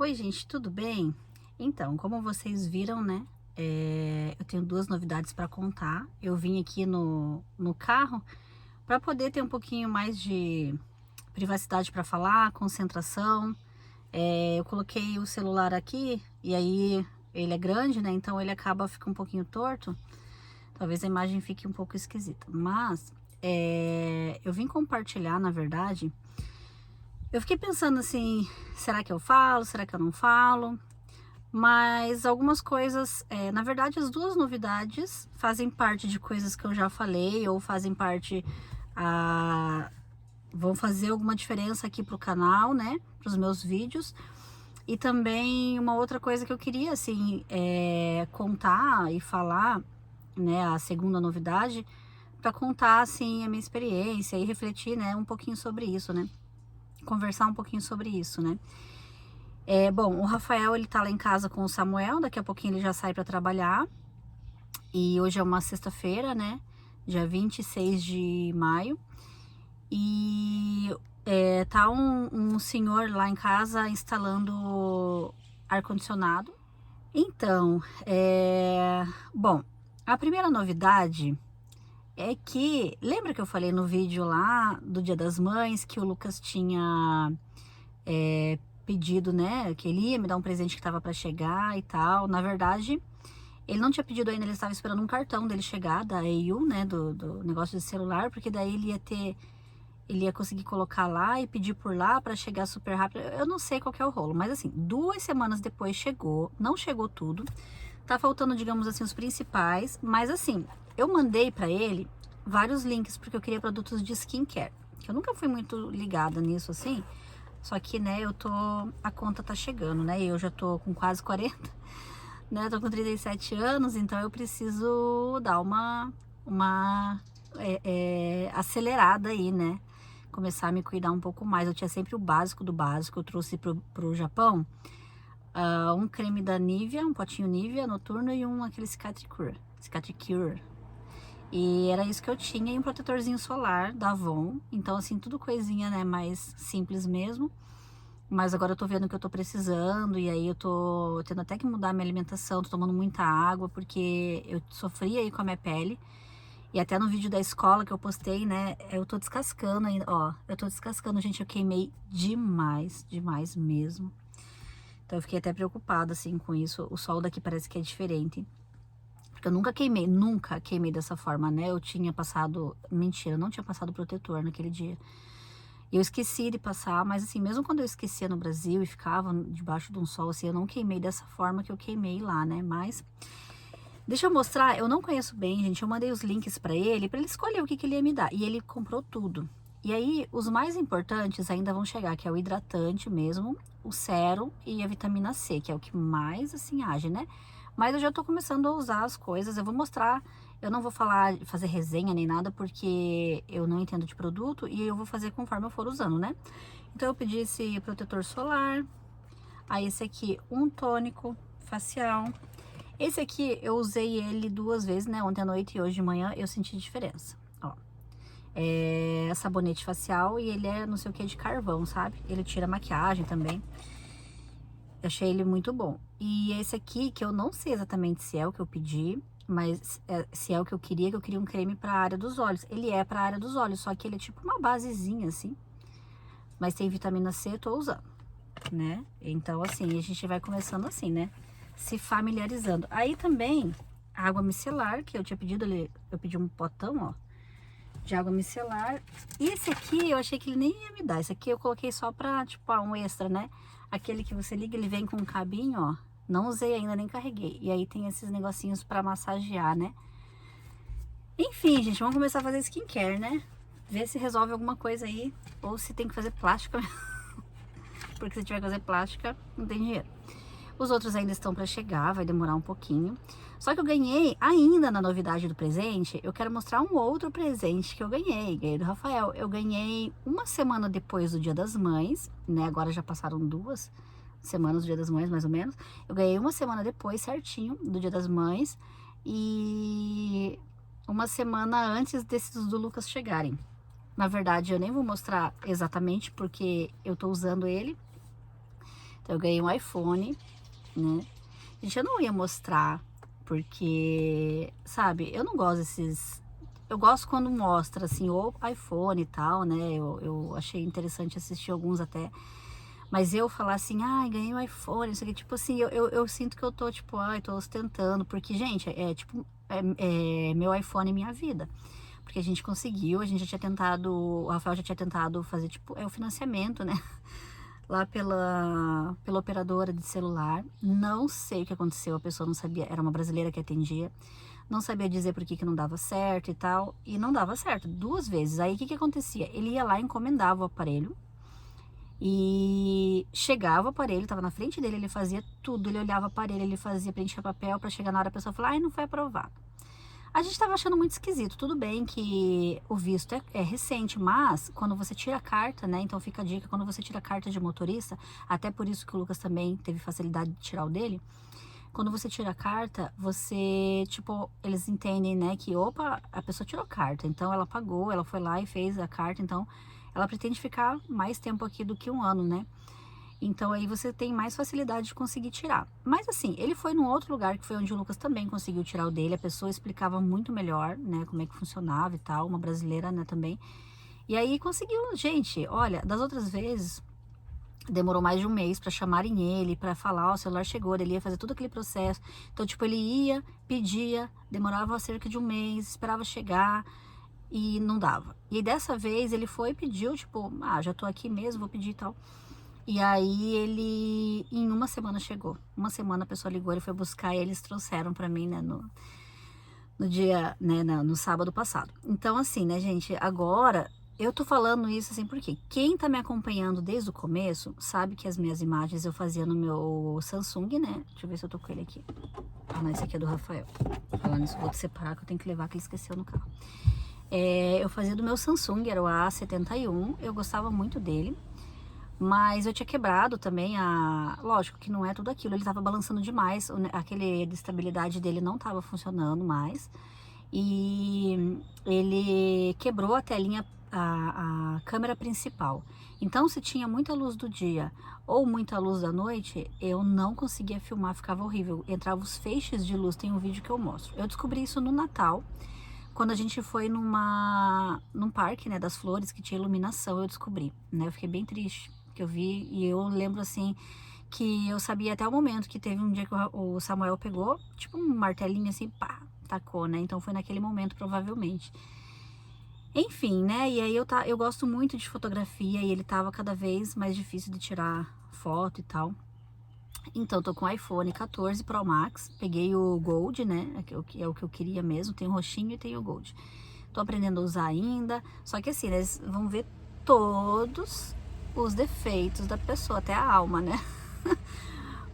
Oi, gente, tudo bem? Então, como vocês viram, né? Eu tenho duas novidades para contar. Eu vim aqui no carro para poder ter um pouquinho mais de privacidade para falar, concentração. Eu coloquei o celular aqui e aí ele é grande, né? Então ele acaba ficando um pouquinho torto. Talvez a imagem fique um pouco esquisita, mas eu vim compartilhar, na verdade. Eu fiquei pensando assim, será que eu falo? Será que eu não falo? Mas algumas coisas, na verdade, as duas novidades fazem parte de coisas que eu já falei ou fazem parte, ah, vão fazer alguma diferença aqui pro canal, né? Para os meus vídeos. E também uma outra coisa que eu queria, assim, contar e falar, né? A segunda novidade, para contar, assim, a minha experiência e refletir, né? Um pouquinho sobre isso, né? Conversar um pouquinho sobre isso, né? Bom, o Rafael, ele tá lá em casa com o Samuel, daqui a pouquinho ele já sai para trabalhar. E hoje é uma sexta-feira, né? Dia 26 de maio. E tá um senhor lá em casa instalando ar-condicionado. Então, bom, a primeira novidade é que, lembra que eu falei no vídeo lá do Dia das Mães que o Lucas tinha pedido, né, que ele ia me dar um presente que estava para chegar e tal. Na verdade, ele não tinha pedido ainda, ele estava esperando um cartão dele chegar da EU, né, do negócio de celular, porque daí ele ia conseguir colocar lá e pedir por lá para chegar super rápido. Eu não sei qual que é o rolo, mas assim, 2 semanas depois chegou, não chegou tudo. Tá faltando, digamos assim, os principais, mas assim, eu mandei para ele vários links porque eu queria produtos de skincare, que eu nunca fui muito ligada nisso assim. Só que, né, a conta tá chegando, né? Eu já tô com quase 40, né? Tô com 37 anos, então eu preciso dar uma acelerada aí, né? Começar a me cuidar um pouco mais. Eu tinha sempre o básico do básico. Eu trouxe pro Japão um creme da Nivea, um potinho Nivea noturno e aquele Cicatricure. E era isso que eu tinha, e um protetorzinho solar da Avon. Então, assim, tudo coisinha, né, mais simples mesmo. Mas agora eu tô vendo que eu tô precisando, e aí eu tô tendo até que mudar minha alimentação, tô tomando muita água, porque eu sofri aí com a minha pele. E até no vídeo da escola que eu postei, né, eu tô descascando ainda, ó, eu tô descascando, gente, eu queimei demais, demais mesmo. Então eu fiquei até preocupada, assim, com isso. O sol daqui parece que é diferente. Porque eu nunca queimei dessa forma, né? Eu tinha passado, mentira, eu não tinha passado protetor naquele dia. Eu esqueci de passar, mas assim, mesmo quando eu esquecia no Brasil e ficava debaixo de um sol, assim, eu não queimei dessa forma que eu queimei lá, né? Mas, deixa eu mostrar, eu não conheço bem, gente, eu mandei os links pra ele escolher o que que ele ia me dar, e ele comprou tudo. E aí, os mais importantes ainda vão chegar, que é o hidratante mesmo, o sérum e a vitamina C, que é o que mais, assim, age, né? Mas eu já tô começando a usar as coisas, eu vou mostrar. Eu não vou fazer resenha nem nada, porque eu não entendo de produto e eu vou fazer conforme eu for usando, né? Então eu pedi esse protetor solar, aí esse aqui, um tônico facial. Esse aqui eu usei ele 2 vezes, né? Ontem à noite e hoje de manhã eu senti diferença, ó. É sabonete facial e ele é não sei o que de carvão, sabe? Ele tira maquiagem também. Eu achei ele muito bom. E esse aqui, que eu não sei exatamente se é o que eu pedi, mas se é o que eu queria um creme para a área dos olhos. Ele é para a área dos olhos, só que ele é tipo uma basezinha assim. Mas tem vitamina C, eu tô usando, né? Então, assim, a gente vai começando assim, né? Se familiarizando. Aí também, água micelar, que eu tinha pedido, eu pedi um potão, ó, de água micelar. E esse aqui, eu achei que ele nem ia me dar. Esse aqui eu coloquei só pra, tipo, um extra, né? Aquele que você liga, ele vem com um cabinho, ó. Não usei ainda, nem carreguei. E aí tem esses negocinhos pra massagear, né? Enfim, gente, vamos começar a fazer skincare, né? Ver se resolve alguma coisa aí. Ou se tem que fazer plástica. Porque se tiver que fazer plástica, não tem dinheiro. Os outros ainda estão para chegar, vai demorar um pouquinho. Só que eu ganhei, ainda na novidade do presente, eu quero mostrar um outro presente que eu ganhei do Rafael. Eu ganhei uma semana depois do Dia das Mães, né? Agora já passaram 2 semanas do Dia das Mães, mais ou menos. Eu ganhei uma semana depois, certinho, do Dia das Mães. E uma semana antes desses do Lucas chegarem. Na verdade, eu nem vou mostrar exatamente porque eu tô usando ele. Então eu ganhei um iPhone, né? Gente, eu não ia mostrar, porque, sabe, eu não gosto desses... Eu gosto quando mostra, assim, o iPhone e tal, né? Eu achei interessante assistir alguns até. Mas eu falar assim, ai, ganhei um iPhone, isso aqui, tipo assim, eu sinto que eu tô, tipo, ai, tô ostentando. Porque, gente, tipo, meu iPhone é minha vida. Porque a gente conseguiu, a gente já tinha tentado, o Rafael já tinha tentado fazer, tipo, o financiamento, né? Lá pela operadora de celular. Não sei o que aconteceu, a pessoa não sabia, era uma brasileira que atendia. Não sabia dizer por que não dava certo e tal. E não dava certo, 2 vezes. Aí o que acontecia? Ele ia lá, encomendava o aparelho. E chegava o aparelho, tava na frente dele, ele fazia tudo. Ele olhava o aparelho, ele fazia, preenchia papel pra chegar na hora a pessoa falar, ai, não foi aprovado. A gente tava achando muito esquisito. Tudo bem que o visto é recente, mas quando você tira a carta, né? Então fica a dica, quando você tira a carta de motorista, até por isso que o Lucas também teve facilidade de tirar o dele. Quando você tira a carta, você, tipo, eles entendem, né, que, opa, a pessoa tirou carta, então ela pagou, ela foi lá e fez a carta, então ela pretende ficar mais tempo aqui do que 1 ano, né? Então aí você tem mais facilidade de conseguir tirar. Mas assim, ele foi num outro lugar que foi onde o Lucas também conseguiu tirar o dele, a pessoa explicava muito melhor, né, como é que funcionava e tal, uma brasileira, né, também. E aí conseguiu, gente, olha, das outras vezes... Demorou mais de 1 mês para chamarem ele, para falar, ó, o celular chegou, ele ia fazer todo aquele processo. Então, tipo, ele ia, pedia, demorava cerca de 1 mês, esperava chegar e não dava. E dessa vez ele foi e pediu, tipo, ah, já tô aqui mesmo, vou pedir e tal. E aí ele, em 1 semana chegou. 1 semana a pessoa ligou, ele foi buscar e eles trouxeram para mim, né, no dia, né, no sábado passado. Então, assim, né, gente, agora... Eu tô falando isso assim porque quem tá me acompanhando desde o começo sabe que as minhas imagens eu fazia no meu Samsung, né? Deixa eu ver se eu tô com ele aqui. Ah, não, esse aqui é do Rafael. Falando isso, vou te separar que eu tenho que levar, que ele esqueceu no carro. Eu fazia do meu Samsung, era o A71, eu gostava muito dele. Mas eu tinha quebrado também Lógico que não é tudo aquilo, ele tava balançando demais, aquele de estabilidade dele não tava funcionando mais. E ele quebrou a telinha, a câmera principal. Então, se tinha muita luz do dia ou muita luz da noite, eu não conseguia filmar, ficava horrível. Entrava os feixes de luz, tem um vídeo que eu mostro. Eu descobri isso no Natal, quando a gente foi num parque, né, das flores, que tinha iluminação, eu descobri, né? Eu fiquei bem triste, que eu vi, e eu lembro, assim, que eu sabia até o momento que teve um dia que o Samuel pegou, tipo um martelinho assim, pá, tacou, né? Então foi naquele momento, provavelmente. Enfim, né? E aí eu gosto muito de fotografia e ele tava cada vez mais difícil de tirar foto e tal. Então, tô com o iPhone 14 Pro Max, peguei o Gold, né? Que é o que eu queria mesmo, tem o roxinho e tem o Gold. Tô aprendendo a usar ainda, só que assim, eles vão ver todos os defeitos da pessoa, até a alma, né?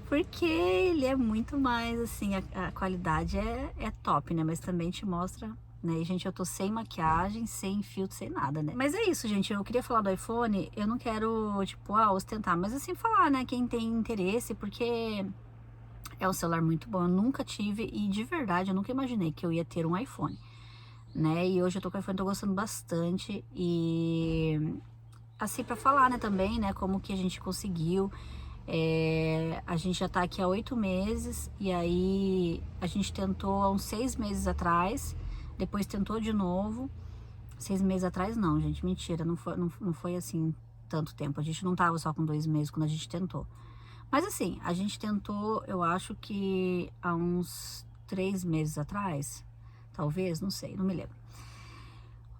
Porque ele é muito mais, assim, a qualidade é top, né? Mas também te mostra, né? E, gente, eu tô sem maquiagem, sem filtro, sem nada, né? Mas é isso, gente. Eu queria falar do iPhone, eu não quero, tipo, ostentar, mas assim, falar, né? Quem tem interesse, porque é um celular muito bom. Eu nunca tive e, de verdade, eu nunca imaginei que eu ia ter um iPhone, né? E hoje eu tô com o iPhone, tô gostando bastante. E, assim, pra falar, né, também, né? Como que a gente conseguiu... a gente já tá aqui há 8 meses e aí a gente tentou há uns 6 meses atrás, depois tentou de novo. 6 meses atrás não, gente, mentira, não foi assim tanto tempo, a gente não tava só com 2 meses quando a gente tentou. Mas assim, a gente tentou, eu acho que há uns 3 meses atrás, talvez, não sei, não me lembro.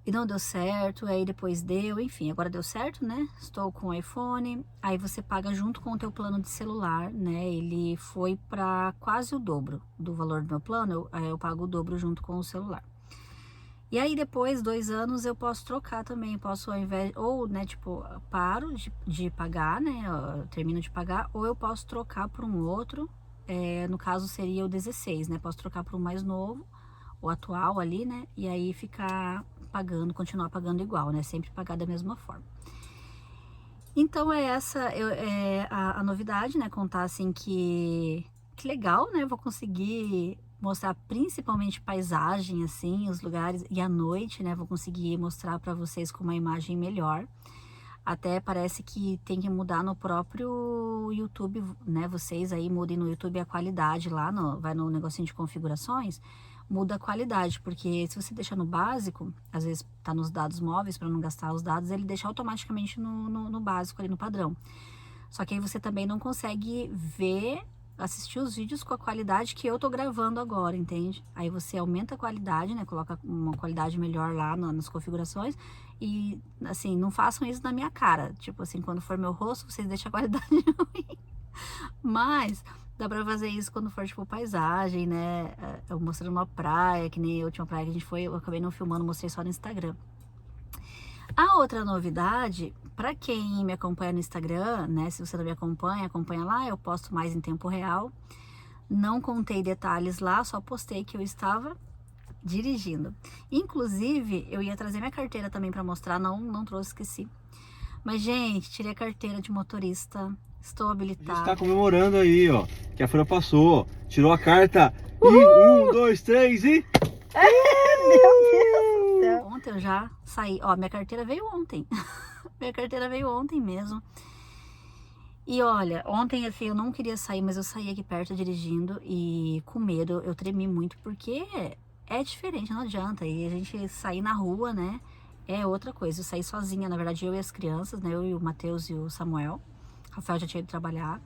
E não deu certo, aí depois deu, enfim, agora deu certo, né? Estou com o iPhone, aí você paga junto com o teu plano de celular, né? Ele foi para quase o dobro do valor do meu plano, eu pago o dobro junto com o celular. E aí depois, 2 anos, eu posso trocar também, posso ao invés, ou, né, tipo, paro de pagar, né? Eu termino de pagar, ou eu posso trocar por um outro, no caso seria o 16, né? Posso trocar por um mais novo, o atual ali, né? E aí ficar pagando, continuar pagando igual, né? Sempre pagar da mesma forma. Então a novidade, né? Contar assim que legal, né? Vou conseguir mostrar principalmente paisagem, assim, os lugares, e à noite, né? Vou conseguir mostrar para vocês com uma imagem melhor. Até parece que tem que mudar no próprio YouTube, né? Vocês aí mudem no YouTube a qualidade lá, vai no negocinho de configurações, muda a qualidade, porque se você deixar no básico, às vezes tá nos dados móveis para não gastar os dados, ele deixa automaticamente no básico ali, no padrão. Só que aí você também não consegue assistir os vídeos com a qualidade que eu tô gravando agora, entende? Aí você aumenta a qualidade, né? Coloca uma qualidade melhor lá nas configurações e, assim, não façam isso na minha cara. Tipo assim, quando for meu rosto, vocês deixam a qualidade ruim. Mas dá pra fazer isso quando for, tipo, paisagem, né? Eu mostrando uma praia, que nem a última praia que a gente foi, eu acabei não filmando, mostrei só no Instagram. A outra novidade, para quem me acompanha no Instagram, né? Se você não me acompanha, acompanha lá, eu posto mais em tempo real. Não contei detalhes lá, só postei que eu estava dirigindo. Inclusive, eu ia trazer minha carteira também para mostrar, não trouxe, esqueci. Mas, gente, tirei a carteira de motorista, estou A gente habilitada. tá comemorando aí, ó, que a Fran passou, tirou a carta. E 1, 2, 3 e... Meu Deus do céu. Ontem eu já saí, ó, minha carteira veio ontem. Minha carteira veio ontem mesmo. E olha, ontem assim, eu não queria sair, mas eu saí aqui perto dirigindo e com medo, eu tremi muito porque é diferente, não adianta. E a gente sair na rua, né, é outra coisa. Eu saí sozinha, na verdade, eu e as crianças, né, eu e o Matheus e o Samuel. O Rafael já tinha ido trabalhar.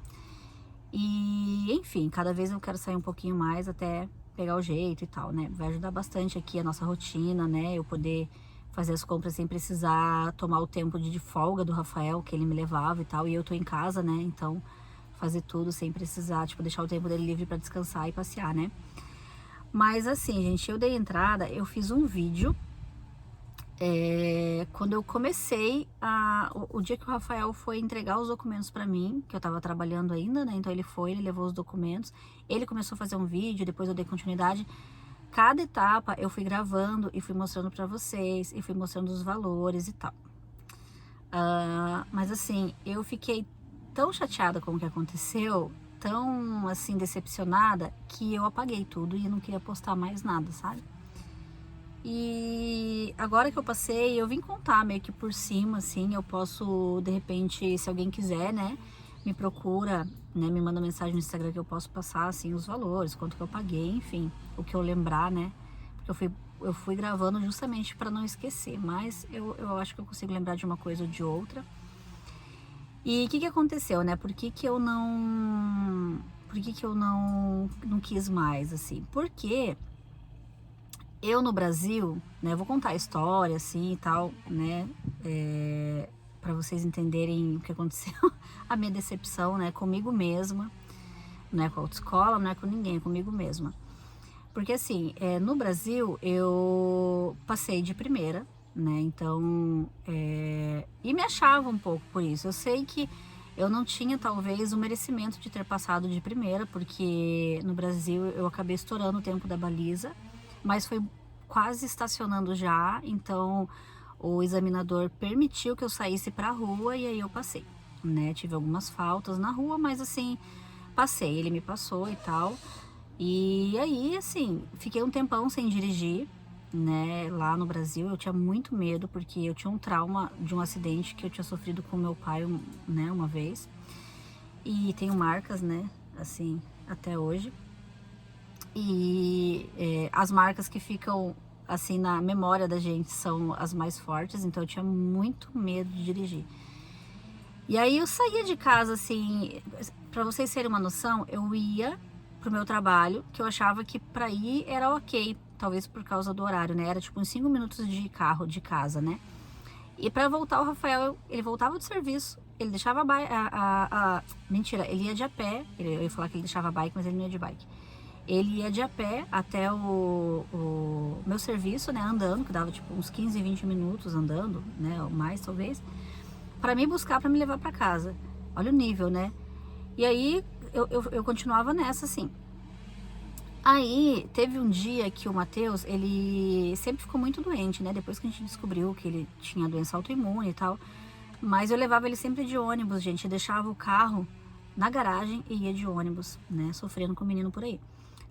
E, enfim, cada vez eu quero sair um pouquinho mais até pegar o jeito e tal, né? Vai ajudar bastante aqui a nossa rotina, né? Eu poder fazer as compras sem precisar tomar o tempo de folga do Rafael, que ele me levava e tal. E eu tô em casa, né? Então, fazer tudo sem precisar, tipo, deixar o tempo dele livre pra descansar e passear, né? Mas assim, gente, eu dei entrada, eu fiz um vídeo quando eu comecei, o dia que o Rafael foi entregar os documentos para mim, que eu tava trabalhando ainda, né? Então ele levou os documentos, ele começou a fazer um vídeo, depois eu dei continuidade. Cada etapa eu fui gravando e fui mostrando para vocês, e fui mostrando os valores e tal. Mas assim, eu fiquei tão chateada com o que aconteceu, tão assim, decepcionada, que eu apaguei tudo e não queria postar mais nada, sabe? E agora que eu passei, eu vim contar meio que por cima, assim, eu posso, de repente, se alguém quiser, né, me procura, né, me manda mensagem no Instagram que eu posso passar, assim, os valores, quanto que eu paguei, enfim, o que eu lembrar, né, porque eu fui gravando justamente para não esquecer, mas eu acho que eu consigo lembrar de uma coisa ou de outra. E o que aconteceu, né, por que eu não quis mais, assim, porque eu no Brasil, né, eu vou contar a história assim e tal, né, para vocês entenderem o que aconteceu, a minha decepção, né, comigo mesma, não é com a autoescola, não é com ninguém, é comigo mesma. Porque assim, no Brasil eu passei de primeira, né, então, e me achava um pouco por isso. Eu sei que eu não tinha talvez o merecimento de ter passado de primeira, porque no Brasil eu acabei estourando o tempo da baliza, mas foi quase estacionando já, então o examinador permitiu que eu saísse para a rua e aí eu passei, né? Tive algumas faltas na rua, mas assim, passei, ele me passou e tal. E aí, assim, fiquei um tempão sem dirigir, né? Lá no Brasil eu tinha muito medo, porque eu tinha um trauma de um acidente que eu tinha sofrido com meu pai, né, uma vez. E tenho marcas, né, assim, até hoje. E as marcas que ficam assim na memória da gente são as mais fortes, então eu tinha muito medo de dirigir. E aí eu saía de casa assim, para vocês terem uma noção, eu ia pro meu trabalho, que eu achava que para ir era ok, talvez por causa do horário, né? Era tipo uns 5 minutos de carro de casa, né? E para voltar o Rafael, ele voltava do serviço, ele deixava mentira, ele ia de a pé, eu ia falar que ele deixava a bike, mas ele não ia de bike. Ele ia de a pé até o meu serviço, né, andando, que dava tipo uns 15, 20 minutos andando, né, ou mais talvez, para me buscar, para me levar para casa. Olha o nível, né? E aí eu continuava nessa, assim. Aí teve um dia que o Matheus, ele sempre ficou muito doente, né? Depois que a gente descobriu que ele tinha doença autoimune e tal. Mas eu levava ele sempre de ônibus, gente. Eu deixava o carro na garagem e ia de ônibus, né? Sofrendo com o menino por aí.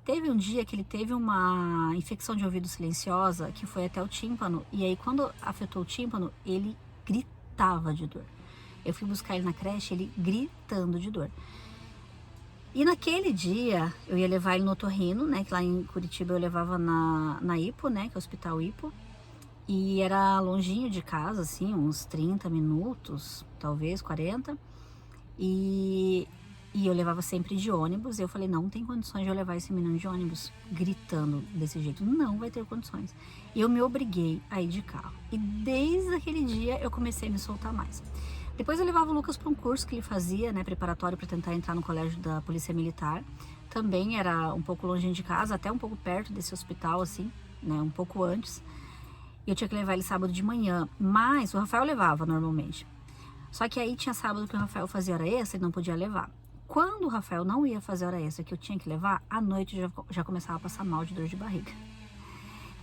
Teve um dia que ele teve uma infecção de ouvido silenciosa que foi até o tímpano. E aí, quando afetou o tímpano, ele gritava gritava de dor. Eu fui buscar ele na creche, ele gritando de dor. E naquele dia, eu ia levar ele no otorrino, né? Que lá em Curitiba eu levava na Hipo, né? Que é o Hospital Hipo. E era longinho de casa, assim, uns 30 minutos, talvez 40. E eu levava sempre de ônibus. E eu falei, não tem condições de eu levar esse menino de ônibus gritando desse jeito. Não vai ter condições. E eu me obriguei a ir de carro. E desde aquele dia eu comecei a me soltar mais. Depois eu levava o Lucas para um curso que ele fazia, né, preparatório para tentar entrar no colégio da Polícia Militar. Também era um pouco longe de casa, até um pouco perto desse hospital, assim, né, um pouco antes. Eu tinha que levar ele sábado de manhã, mas o Rafael levava normalmente. Só que aí tinha sábado que o Rafael fazia hora extra e não podia levar. Quando o Rafael não ia fazer hora extra, que eu tinha que levar, à noite já começava a passar mal de dor de barriga.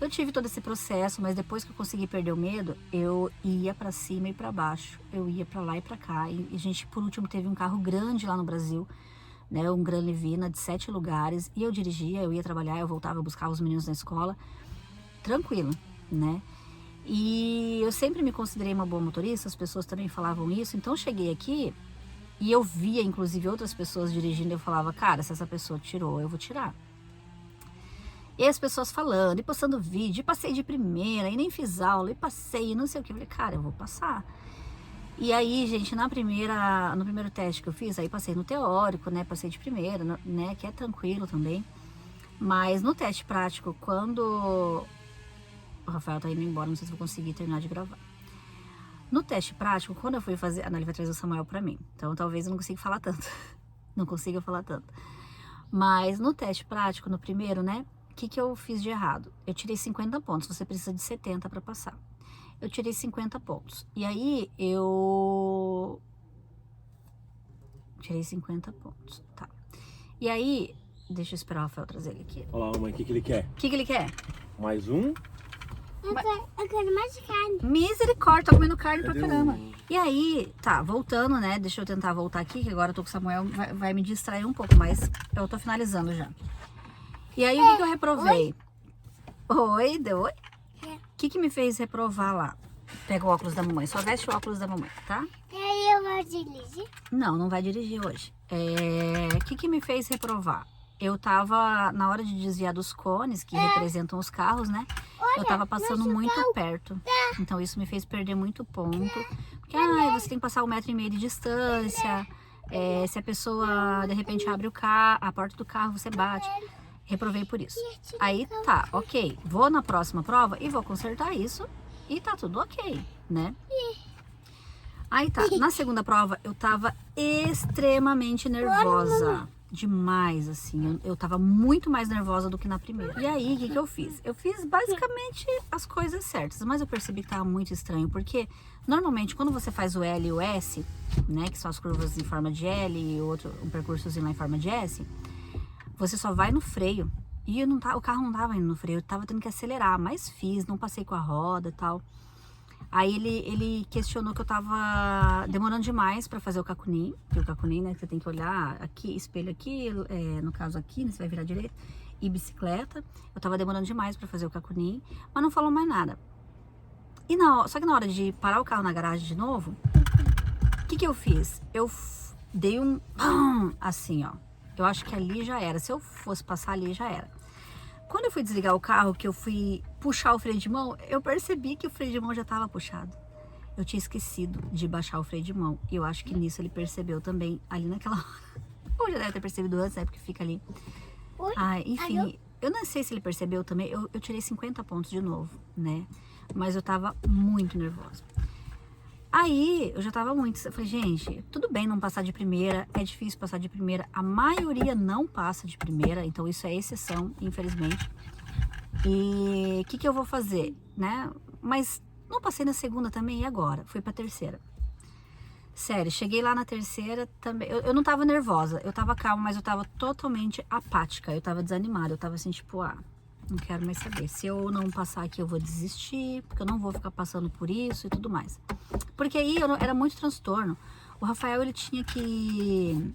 Eu tive todo esse processo, mas depois que eu consegui perder o medo, eu ia pra cima e pra baixo. Eu ia pra lá e pra cá. E a gente, por último, teve um carro grande lá no Brasil, né? Um Gran Livina de 7 lugares. E eu dirigia, eu ia trabalhar, eu voltava, eu buscava os meninos na escola. Tranquilo, né? E eu sempre me considerei uma boa motorista, as pessoas também falavam isso. Então eu cheguei aqui e eu via, inclusive, outras pessoas dirigindo. Eu falava, cara, se essa pessoa tirou, eu vou tirar. E as pessoas falando, e postando vídeo, e passei de primeira, e nem fiz aula, e passei, e não sei o que. Eu falei, cara, eu vou passar. E aí, gente, no primeiro teste que eu fiz, aí passei no teórico, né? Passei de primeira, né? Que é tranquilo também. Mas no teste prático, quando... O Rafael tá indo embora, não sei se vou conseguir terminar de gravar. No teste prático, quando eu fui fazer... Ah, não, ele vai trazer o Samuel pra mim. Então, talvez eu não consiga falar tanto. Não consiga falar tanto. Mas no teste prático, no primeiro, né? O que eu fiz de errado? Eu tirei 50 pontos, você precisa de 70 para passar. Eu tirei 50 pontos. E aí, eu... tirei 50 pontos, tá. E aí, deixa eu esperar o Rafael trazer ele aqui. Olha lá, mamãe, o que ele quer? O que ele quer? Mais um? Eu quero mais carne. Misericórdia, tô comendo carne Cadê pra caramba. o- E aí, tá, voltando, né? Deixa eu tentar voltar aqui, que agora eu tô com o Samuel, vai me distrair um pouco, mas eu tô finalizando já. E aí, o que eu reprovei? Oi, deu oi? É. O que me fez reprovar lá? Pega o óculos da mamãe, só veste o óculos da mamãe, tá? E aí eu vou dirigir? Não vai dirigir hoje. O que me fez reprovar? Eu tava, na hora de desviar dos cones, que representam os carros, né? Eu tava passando muito perto. Então isso me fez perder muito ponto. Porque, você tem que passar 1,5 metro de distância. Se a pessoa, de repente, abre a porta do carro, você bate. Reprovei por isso. Aí, tá, ok. Vou na próxima prova e vou consertar isso. E tá tudo ok, né? Aí tá, na segunda prova eu tava extremamente nervosa. Demais, assim. Eu tava muito mais nervosa do que na primeira. E aí, o que eu fiz? Eu fiz basicamente as coisas certas, mas eu percebi que tava muito estranho, porque normalmente quando você faz o L e o S, né, que são as curvas em forma de L e um percursozinho lá em forma de S, você só vai no freio. E o carro não tava indo no freio, eu tava tendo que acelerar, mas fiz, não passei com a roda e tal. Aí ele questionou que eu tava demorando demais pra fazer o cacunim, que o cacunim, né, que você tem que olhar aqui, espelho aqui, no caso aqui, né, você vai virar direito, e bicicleta. Eu tava demorando demais pra fazer o cacunim, mas não falou mais nada. Só que na hora de parar o carro na garagem de novo, o que eu fiz? Eu dei um assim, ó. Eu acho que ali já era, se eu fosse passar ali já era. Quando eu fui desligar o carro, que eu fui puxar o freio de mão, eu percebi que o freio de mão já estava puxado. Eu tinha esquecido de baixar o freio de mão. E eu acho que nisso ele percebeu também, ali naquela hora. Ou já deve ter percebido antes, né? Porque fica ali. Oi? Enfim, eu não sei se ele percebeu também. Eu tirei 50 pontos de novo, né? Mas eu tava muito nervosa. Aí, eu já tava muito... Eu falei, gente, tudo bem não passar de primeira, é difícil passar de primeira. A maioria não passa de primeira, então isso é exceção, infelizmente. E o que eu vou fazer, né? Mas não passei na segunda também, e agora? Fui pra terceira. Sério, cheguei lá na terceira também... Eu não tava nervosa, eu tava calma, mas eu tava totalmente apática. Eu tava desanimada, eu tava assim, tipo, não quero mais saber. Se eu não passar aqui, eu vou desistir, porque eu não vou ficar passando por isso e tudo mais. Porque aí era muito transtorno. O Rafael, ele tinha que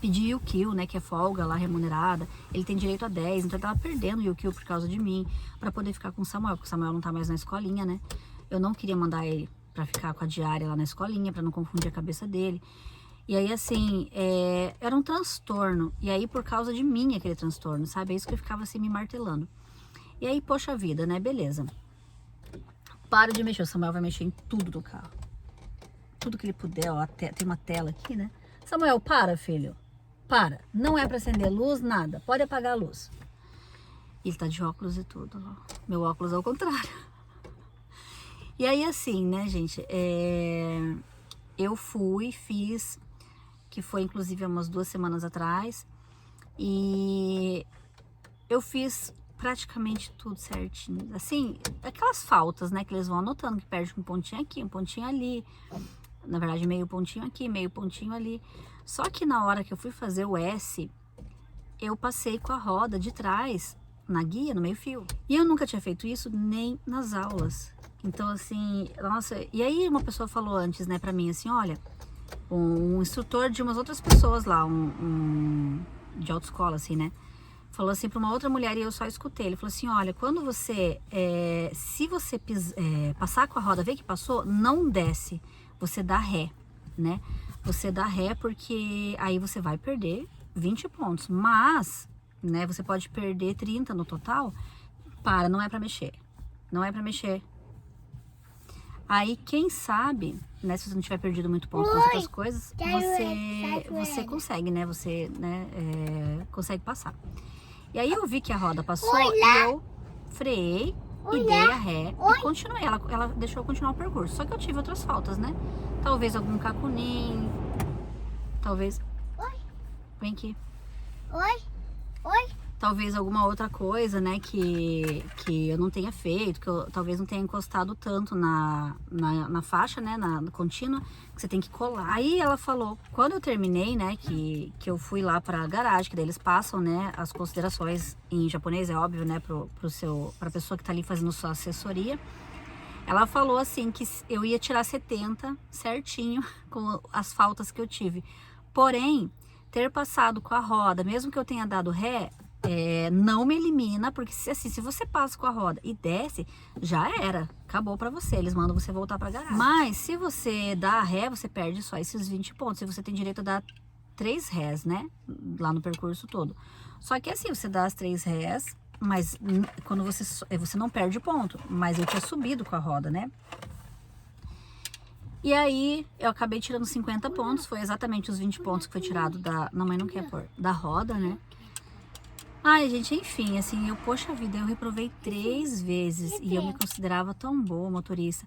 pedir UQ, né, que é folga lá remunerada. Ele tem direito a 10, então ele tava perdendo o UQ por causa de mim, pra poder ficar com o Samuel, porque o Samuel não tá mais na escolinha, né? Eu não queria mandar ele pra ficar com a diária lá na escolinha, pra não confundir a cabeça dele. E aí, assim, era um transtorno. E aí, por causa de mim, aquele transtorno, sabe? É isso que eu ficava assim me martelando. E aí, poxa vida, né? Beleza. Para de mexer. O Samuel vai mexer em tudo do carro. Tudo que ele puder, ó. Tem uma tela aqui, né? Samuel, para, filho. Para. Não é pra acender luz, nada. Pode apagar a luz. Ele tá de óculos e tudo, ó. Meu óculos ao contrário. E aí, assim, né, gente? Eu fiz, que foi inclusive há umas 2 semanas atrás. E eu fiz praticamente tudo certinho. Assim, aquelas faltas, né, que eles vão anotando, que perde um pontinho aqui, um pontinho ali. Na verdade, meio pontinho aqui, meio pontinho ali. Só que na hora que eu fui fazer o S, eu passei com a roda de trás na guia, no meio fio. E eu nunca tinha feito isso nem nas aulas. Então, assim, nossa... E aí uma pessoa falou antes, né, pra mim, assim, olha, um instrutor de umas outras pessoas lá, de autoescola, assim, né? Falou assim pra uma outra mulher e eu só escutei. Ele falou assim, olha, quando você... se você passar com a roda, ver que passou, não desce. Você dá ré, né? Você dá ré porque aí você vai perder 20 pontos. Mas, né, você pode perder 30 no total. Não é pra mexer. Não é pra mexer. Aí, quem sabe, né, se você não tiver perdido muito ponto nas outras coisas, você consegue, né? Você, né, consegue passar. E aí eu vi que a roda passou e eu freiei e dei a ré e continuei. Ela deixou eu continuar o percurso. Só que eu tive outras faltas, né? Talvez algum cacuninho. Talvez... Vem aqui. Talvez alguma outra coisa, né, que eu não tenha feito, que eu talvez não tenha encostado tanto na faixa, né, na contínua, que você tem que colar. Aí ela falou, quando eu terminei, né, que eu fui lá pra garagem, que daí eles passam, né, as considerações em japonês, é óbvio, né, pra pessoa que tá ali fazendo sua assessoria. Ela falou assim, que eu ia tirar 70 certinho com as faltas que eu tive. Porém, ter passado com a roda, mesmo que eu tenha dado ré, não me elimina, porque se você passa com a roda e desce, já era, acabou pra você, eles mandam você voltar pra garagem. Mas se você dá a ré, você perde só esses 20 pontos, e você tem direito a dar 3 rés, né, lá no percurso todo. Só que assim, você dá as 3 rés, mas quando você não perde ponto, mas eu tinha subido com a roda, né. E aí, eu acabei tirando 50 pontos, foi exatamente os 20 pontos que foi tirado não, mãe não quer pôr, da roda, né. Ai, gente, enfim, assim, poxa vida, eu reprovei 3 vezes e eu me considerava tão boa motorista.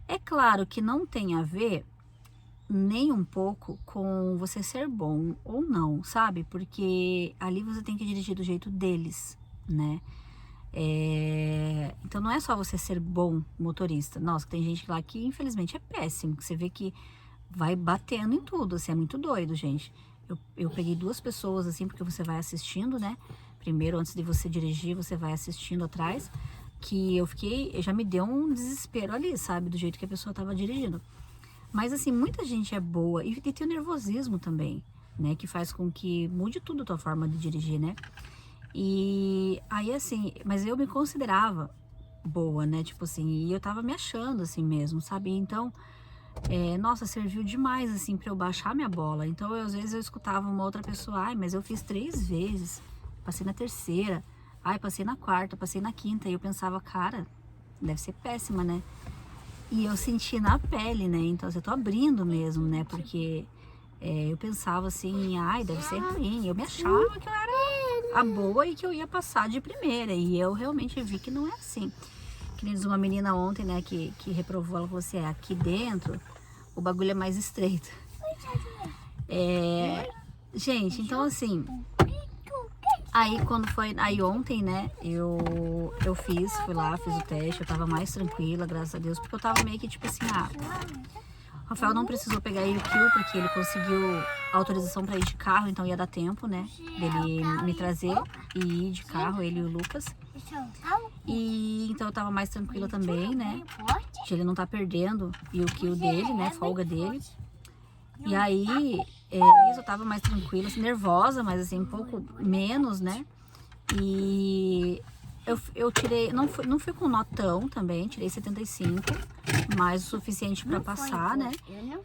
É claro que não tem a ver nem um pouco com você ser bom ou não, sabe? Porque ali você tem que dirigir do jeito deles, né? Então não é só você ser bom motorista. Nossa, tem gente lá que infelizmente é péssimo, que você vê que vai batendo em tudo, assim, é muito doido, gente. Eu peguei 2 pessoas, assim, porque você vai assistindo, né? Primeiro, antes de você dirigir, você vai assistindo atrás, que já me deu um desespero ali, sabe? Do jeito que a pessoa tava dirigindo. Mas, assim, muita gente é boa, e tem o nervosismo também, né? Que faz com que mude tudo a tua forma de dirigir, né? E aí, assim, mas eu me considerava boa, né? Tipo assim, e eu tava me achando assim mesmo, sabe? Então... nossa, serviu demais, assim, pra eu baixar minha bola. Então, às vezes eu escutava uma outra pessoa, ai, mas eu fiz 3 vezes, passei na 3ª, ai, passei na 4ª, passei na 5ª, e eu pensava, cara, deve ser péssima, né? E eu senti na pele, né? Então, eu tô abrindo mesmo, né? Porque eu pensava assim, ai, deve ser ruim. Eu me achava que eu era a boa e que eu ia passar de primeira, e eu realmente vi que não é assim. Que nem diz uma menina ontem, né, que reprovou, ela falou assim, aqui dentro o bagulho é mais estreito. Gente, então assim, aí ontem, né, eu fui lá, fiz o teste, eu tava mais tranquila, graças a Deus, porque eu tava meio que tipo assim, o Rafael não precisou pegar ele porque ele conseguiu autorização pra ir de carro, então ia dar tempo, né, dele me trazer e ir de carro, ele e o Lucas. E então eu tava mais tranquila também, né? De ele não tá perdendo e o kill dele, né? Folga dele. E aí, eu tava mais tranquila, assim, nervosa, mas assim, um pouco menos, né? E eu tirei, não fui com notão também, tirei 75. mas o suficiente pra passar, né?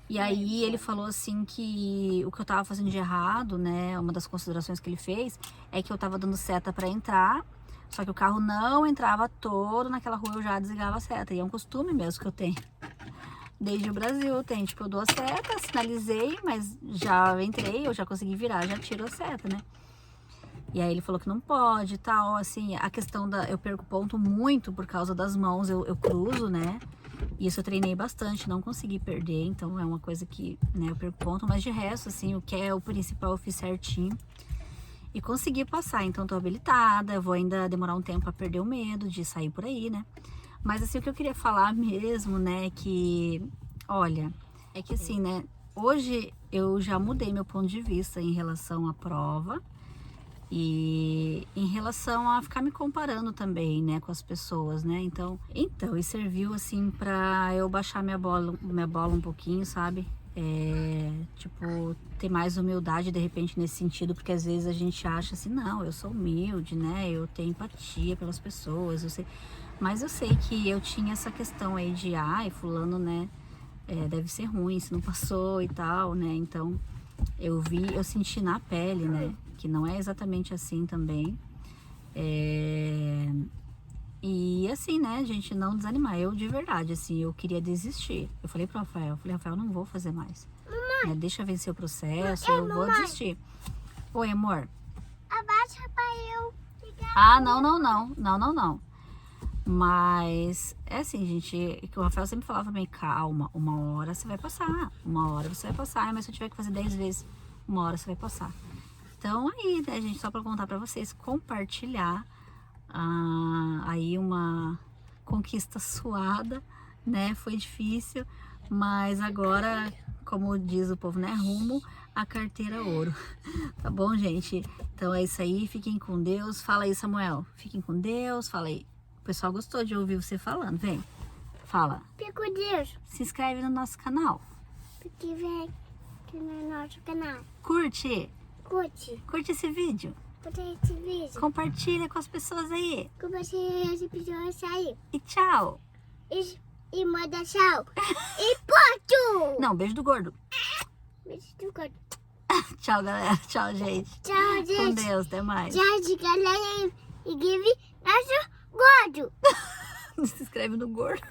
E aí ele falou assim que o que eu tava fazendo de errado, né? Uma das considerações que ele fez é que eu tava dando seta pra entrar, só que o carro não entrava todo naquela rua, eu já desligava a seta. E é um costume mesmo que eu tenho. Desde o Brasil tem, tipo, eu dou a seta, sinalizei, mas já entrei, eu já consegui virar, já tiro a seta, né? E aí ele falou que não pode e tal, assim, a questão da... Eu perco ponto muito por causa das mãos, eu cruzo, né? E isso eu treinei bastante, não consegui perder, então é uma coisa que, né, eu perco ponto, mas de resto, assim, o que é o principal eu fiz certinho. E consegui passar, então tô habilitada, eu vou ainda demorar um tempo a perder o medo de sair por aí, né? Mas assim, o que eu queria falar mesmo, né, que, olha, é que assim, né, hoje eu já mudei meu ponto de vista em relação à prova e em relação a ficar me comparando também, né, com as pessoas, né, então e serviu assim pra eu baixar minha bola um pouquinho, sabe? Tipo, ter mais humildade de repente nesse sentido, porque às vezes a gente acha assim, não, eu sou humilde, né, eu tenho empatia pelas pessoas, eu sei, mas eu sei que eu tinha essa questão aí de, ai, fulano, né, deve ser ruim se não passou e tal, né, então eu senti na pele, né, que não é exatamente assim também, e assim, né, gente, não desanimar. Eu, de verdade, assim, eu queria desistir. Eu falei pro Rafael, Rafael, não vou fazer mais. Né, deixa eu vencer o processo, eu vou desistir. Oi, amor. Abaixa pra eu ficar. Ah, não. Mas, é assim, gente, que o Rafael sempre falava pra mim, calma, uma hora você vai passar. Uma hora você vai passar, mas se eu tiver que fazer 10 vezes, uma hora você vai passar. Então, aí, né, gente, só pra contar pra vocês, compartilhar aí uma conquista suada, né? Foi difícil, mas agora, como diz o povo, né? Rumo à carteira ouro. Tá bom, gente? Então é isso aí, fiquem com Deus. Fala aí, Samuel. Fiquem com Deus, fala aí. O pessoal gostou de ouvir você falando, vem. Fala. Fica com Deus. Se inscreve no nosso canal. Porque vem aqui no nosso canal. Curte Curte esse vídeo. esse vídeo. Compartilha com as pessoas aí. Compartilha esse episódio aí. E tchau. E manda tchau. E ponto. Não, beijo do gordo. Beijo do gordo. Tchau, galera. Tchau, gente. Tchau, Com gente. Deus, até mais. Tchau, de galera. E give nosso gordo. Se inscreve no gordo.